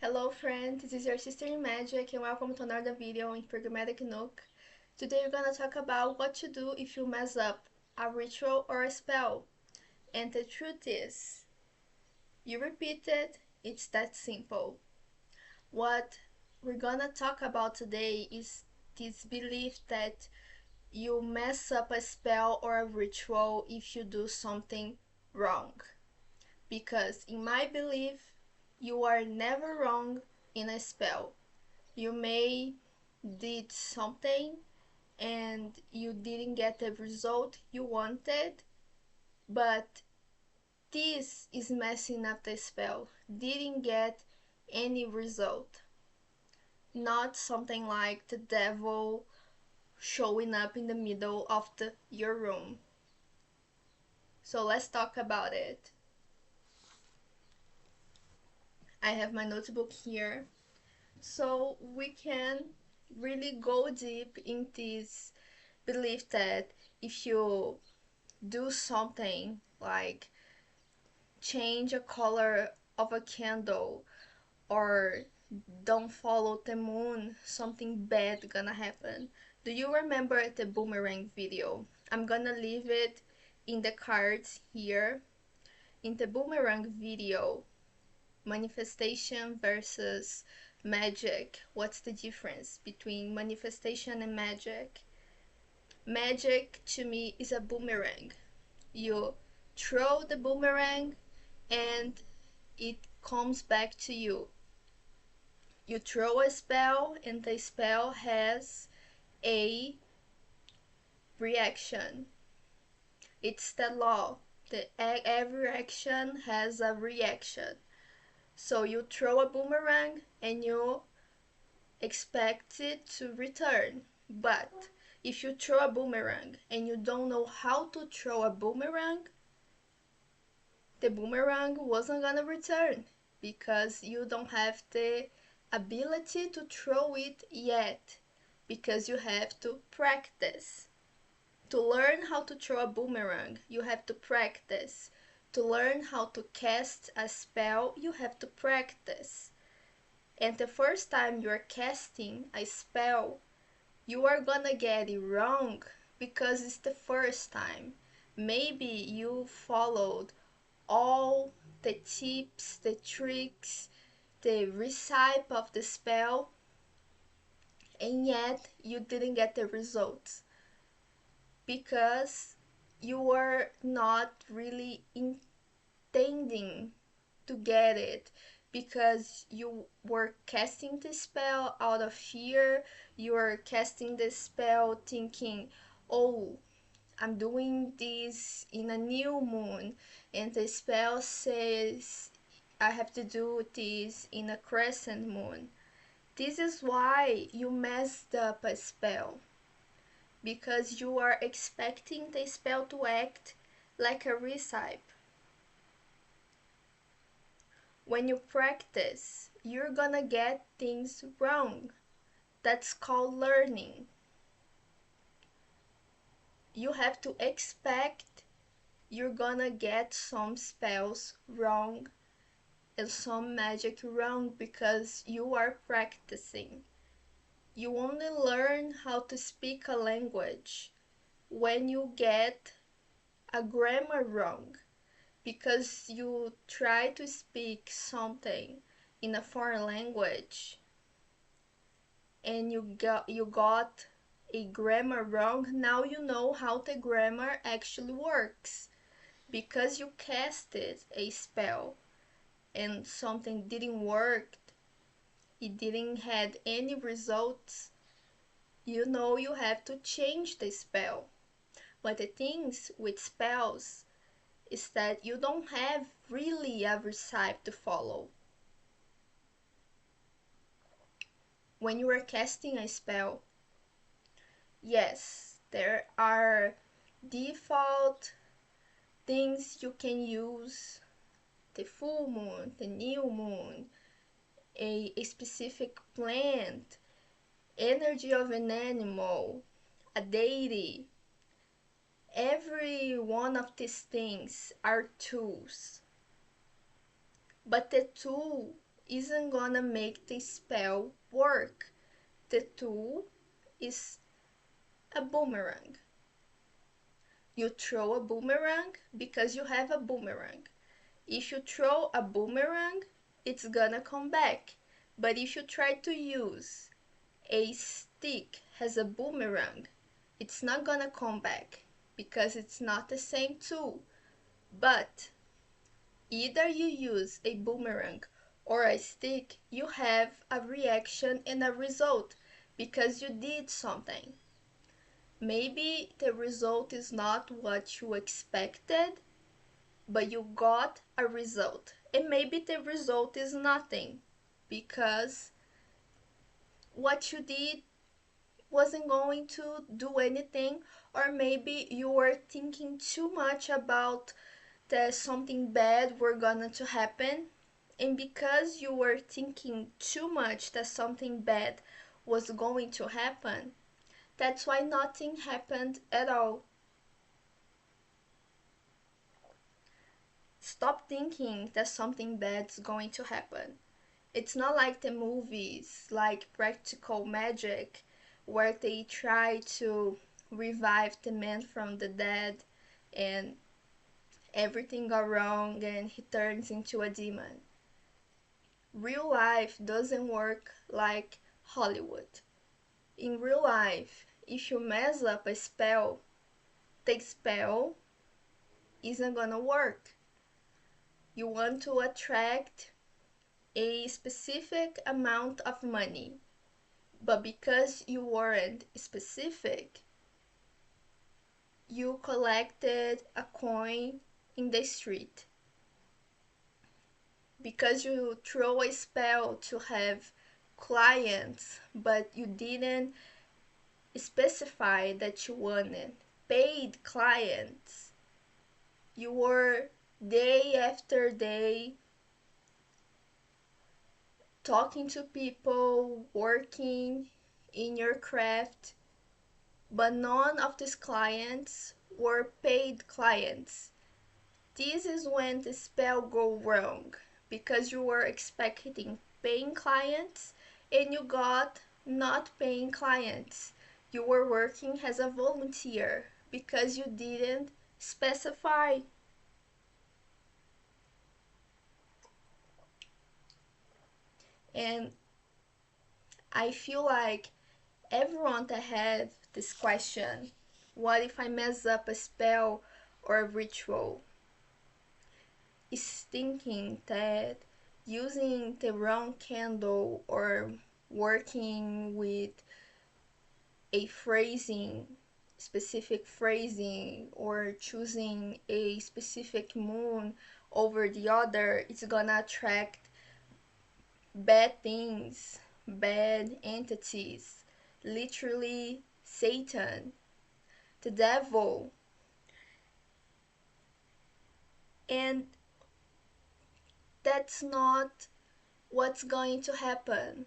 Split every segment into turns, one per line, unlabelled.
Hello friend, this is your sister in magic and welcome to another video in Programmatic Nook. Today we're gonna talk about what to do if you mess up a ritual or a spell. And the truth is, you repeat it, it's that simple. What we're gonna talk about today is this belief that you mess up a spell or a ritual if you do something wrong. Because in my belief, you are never wrong in a spell. You may did something and you didn't get the result you wanted, but this is messing up the spell. Didn't get any result. Not something like the devil showing up in the middle of your room. So let's talk about it. I have my notebook here so we can really go deep in this belief that if you do something like change a color of a candle or don't follow the moon, something bad gonna happen. Do you remember the boomerang video? I'm gonna leave it in the cards here. In the boomerang video, manifestation versus magic. What's the difference between manifestation and magic? Magic to me is a boomerang. You throw the boomerang and it comes back to you. You throw a spell and the spell has a reaction. It's the law. Every action has a reaction. So you throw a boomerang and you expect it to return. But if you throw a boomerang and you don't know how to throw a boomerang, the boomerang wasn't gonna return because you don't have the ability to throw it yet, because you have to practice. To learn how to throw a boomerang, you have to practice. To learn how to cast a spell, you have to practice. And the first time you're casting a spell, you are gonna get it wrong because it's the first time. Maybe you followed all the tips, the tricks, the recipe of the spell, and yet you didn't get the results because you were not really intending to get it, because you were casting the spell out of fear. You were casting the spell thinking, oh, I'm doing this in a new moon, and the spell says I have to do this in a crescent moon. This is why you messed up a spell, because you are expecting the spell to act like a recipe. When you practice, you're gonna get things wrong. That's called learning. You have to expect you're gonna get some spells wrong and some magic wrong because you are practicing. You only learn how to speak a language when you get a grammar wrong, because you try to speak something in a foreign language and you got a grammar wrong. Now you know how the grammar actually works. Because you casted a spell and something didn't work, it didn't had any results, you know you have to change the spell. But the things with spells is that you don't have really a recipe to follow. When you are casting a spell, yes, there are default things you can use: the full moon, the new moon, a specific plant, energy of an animal, a deity. Every one of these things are tools. But the tool isn't gonna make the spell work. The tool is a boomerang. You throw a boomerang because you have a boomerang. If you throw a boomerang, it's gonna come back. But if you try to use a stick as a boomerang, it's not gonna come back because it's not the same tool. But either you use a boomerang or a stick, you have a reaction and a result because you did something. Maybe the result is not what you expected, but you got a result. And maybe the result is nothing because what you did wasn't going to do anything, or maybe you were thinking too much about that something bad were gonna to happen, and because you were thinking too much that something bad was going to happen, that's why nothing happened at all. Stop thinking that something bad's going to happen. It's not like the movies, like Practical Magic, where they try to revive the man from the dead and everything got wrong and he turns into a demon. Real life doesn't work like Hollywood. In real life, if you mess up a spell, the spell isn't gonna work. You want to attract a specific amount of money, but because you weren't specific, you collected a coin in the street. Because you throw a spell to have clients, but you didn't specify that you wanted paid clients, you were day after day talking to people, working in your craft, but none of these clients were paid clients. This is when the spell go wrong because you were expecting paying clients and you got not paying clients. You were working as a volunteer because you didn't specify. And I feel like everyone that have this question, what if I mess up a spell or a ritual, is thinking that using the wrong candle or working with a phrasing, specific phrasing, or choosing a specific moon over the other, it's gonna attract bad things, bad entities, literally Satan, the devil. And that's not what's going to happen.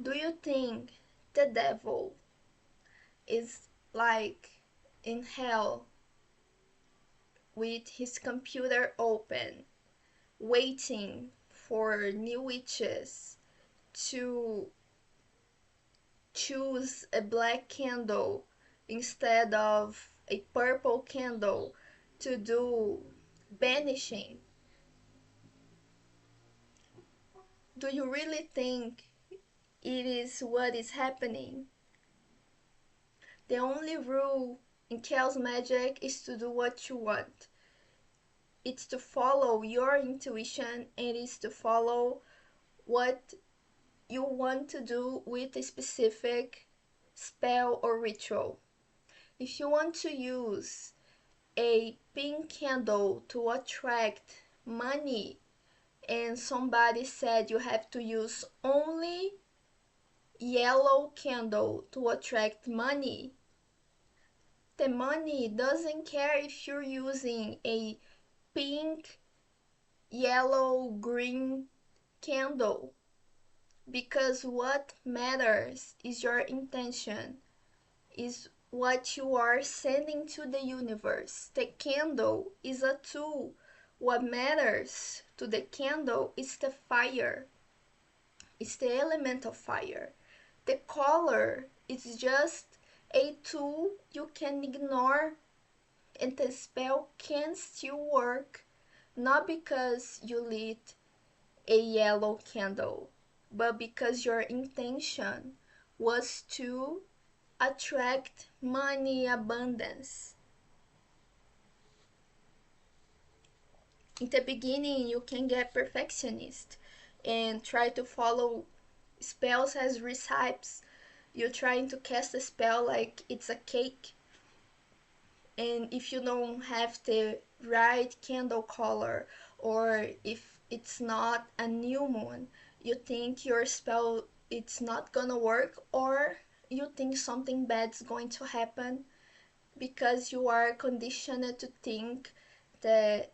Do you think the devil is like in hell with his computer open, waiting for new witches to choose a black candle instead of a purple candle to do banishing? Do you really think it is what is happening? The only rule in chaos magic is to do what you want. It's to follow your intuition and it's to follow what you want to do with a specific spell or ritual. If you want to use a pink candle to attract money and somebody said you have to use only yellow candle to attract money, the money doesn't care if you're using a pink, yellow, green candle, because what matters is your intention, is what you are sending to the universe. The candle is a tool. What matters to the candle is the fire. It's the element of fire. The color is just a tool you can ignore, and the spell can still work, not because you lit a yellow candle, but because your intention was to attract money abundance. In the beginning, you can get perfectionist and try to follow spells as recipes. You're trying to cast a spell like it's a cake, and if you don't have the right candle color, or if it's not a new moon, you think your spell it's not gonna work, or you think something bad's going to happen because you are conditioned to think that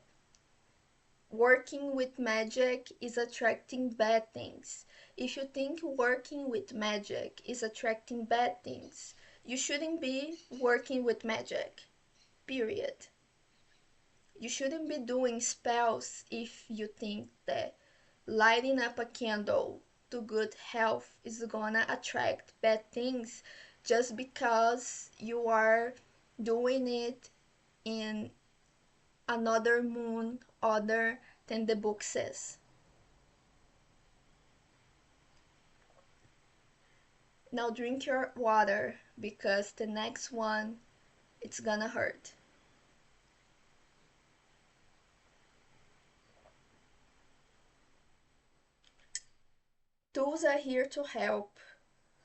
working with magic is attracting bad things. If you think working with magic is attracting bad things, you shouldn't be working with magic, period. You shouldn't be doing spells if you think that lighting up a candle to good health is gonna attract bad things just because you are doing it in another moon other than the book says. Now drink your water because the next one it's gonna hurt. Tools are here to help,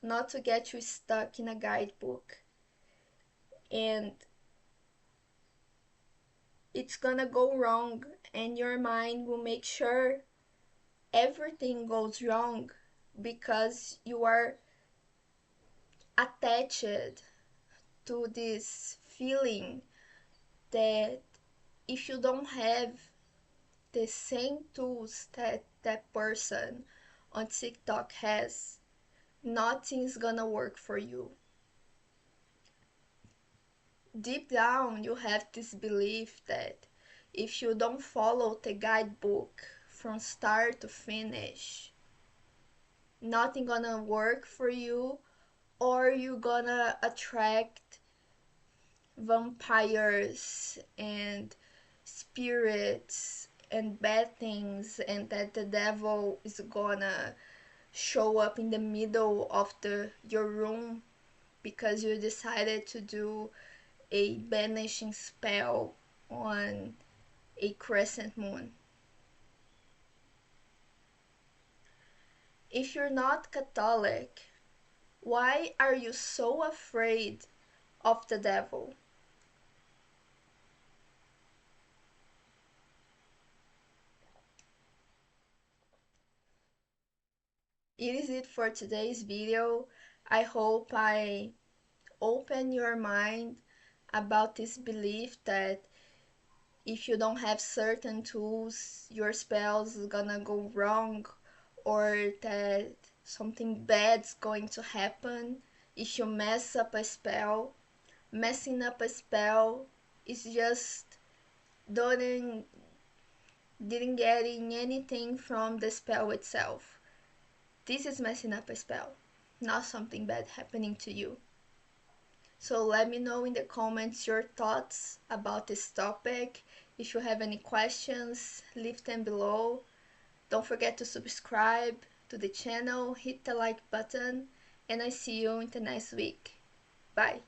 not to get you stuck in a guidebook. And it's gonna go wrong, and your mind will make sure everything goes wrong because you are attached to this feeling that if you don't have the same tools that that person on TikTok has, nothing's gonna work for you. Deep down, you have this belief that if you don't follow the guidebook from start to finish, nothing gonna work for you, or you gonna attract vampires and spirits and bad things, and that the devil is gonna show up in the middle of your room because you decided to do a banishing spell on a crescent moon. If you're not Catholic, why are you so afraid of the devil? It is it for today's video. I hope I open your mind about this belief that if you don't have certain tools, your spells is gonna go wrong, or that something bad's going to happen if you mess up a spell. Messing up a spell is just didn't getting anything from the spell itself. This is messing up a spell, not something bad happening to you. So let me know in the comments your thoughts about this topic. If you have any questions, leave them below. Don't forget to subscribe to the channel, hit the like button, and I see you in the next week. Bye!